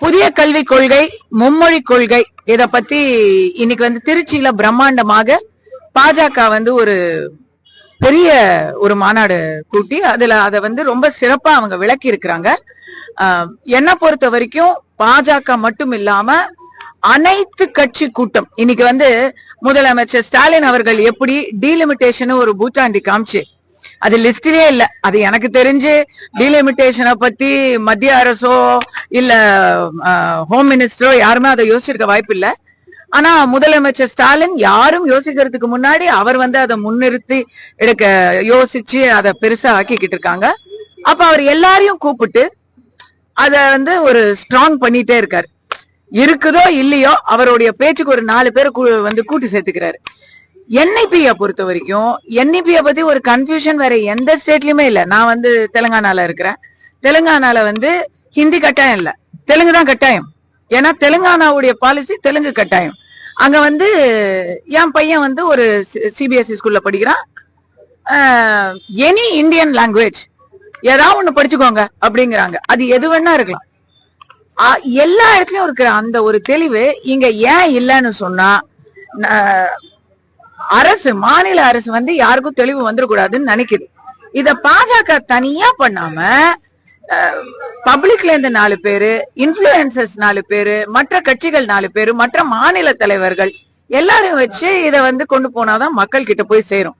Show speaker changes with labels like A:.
A: புதிய கல்விக் கொள்கை, மும்மொழி கொள்கை இத பத்தி இன்னைக்கு திருச்சியில பிரம்மாண்டமாக பாஜக ஒரு பெரிய ஒரு மாநாடு கூட்டி அதுல அத ரொம்ப சிறப்பா அவங்க விளக்கி இருக்கிறாங்க. என்ன பொறுத்த வரைக்கும் பாஜக மட்டும் இல்லாம அனைத்து கட்சி கூட்டம் இன்னைக்கு முதலமைச்சர் ஸ்டாலின் அவர்கள் எப்படி டீலிமிட்டேஷன் ஒரு பூச்சாண்டி காமிச்சு அது லிஸ்ட்லயே இல்ல. அது எனக்கு தெரிஞ்சு டீலிமிட்டேஷனை பத்தி மத்திய அரசோ இல்ல ஹோம் மினிஸ்டரோ யாருமே அதை யோசிச்சிருக்க வாய்ப்பு இல்ல. ஆனா முதலமைச்சர் ஸ்டாலின் யாரும் யோசிக்கிறதுக்கு முன்னாடி அவர் அதை முன்னிறுத்தி எடுக்க யோசிச்சு அதை பெருசா ஆக்கிக்கிட்டு இருக்காங்க. அப்ப அவர் எல்லாரையும் கூப்பிட்டு அத ஒரு ஸ்ட்ராங் பண்ணிட்டே இருக்காரு. இருக்குதோ இல்லையோ அவருடைய பேச்சுக்கு ஒரு 4 பேர் கூட்டி சேர்த்துக்கிறாரு. என்ஐபியை பொறுத்த வரைக்கும் என்ஐபியை பத்தி ஒரு கன்ஃபியூஷன் வேற எந்த ஸ்டேட்லயுமே இல்ல. நான் தெலுங்கானால இருக்கிறேன். தெலுங்கானால ஹிந்தி கட்டாயம் இல்ல, தெலுங்கு தான் கட்டாயம். ஏன்னா தெலுங்கானாவுடைய பாலிசி தெலுங்கு கட்டாயம். அங்க என் பையன் ஒரு சிபிஎஸ்இ ஸ்கூல்ல படிக்கிறான். எனி இந்தியன் லாங்குவேஜ் ஏதாவது ஒண்ணு படிச்சுக்கோங்க அப்படிங்கிறாங்க. அது எது வேணா இருக்கலாம். எல்லா இடத்துலயும் இருக்கிற அந்த ஒரு தெளிவு இங்க ஏன் இல்லைன்னு சொன்னா அரசு, மாநில அரசு யாருக்கும் தெளிவு வந்துடக்கூடாதுன்னு நினைக்குது. இத பாஜக தனியா பண்ணாம பப்ளிக்ல இருந்து 4 பேரு, இன்ஃபுளுசர்ஸ் 4 பேரு, மற்ற கட்சிகள் 4 பேரு, மற்ற மாநில தலைவர்கள் எல்லாரும் வச்சு இத கொண்டு போனாதான் மக்கள் கிட்ட போய் சேரும்.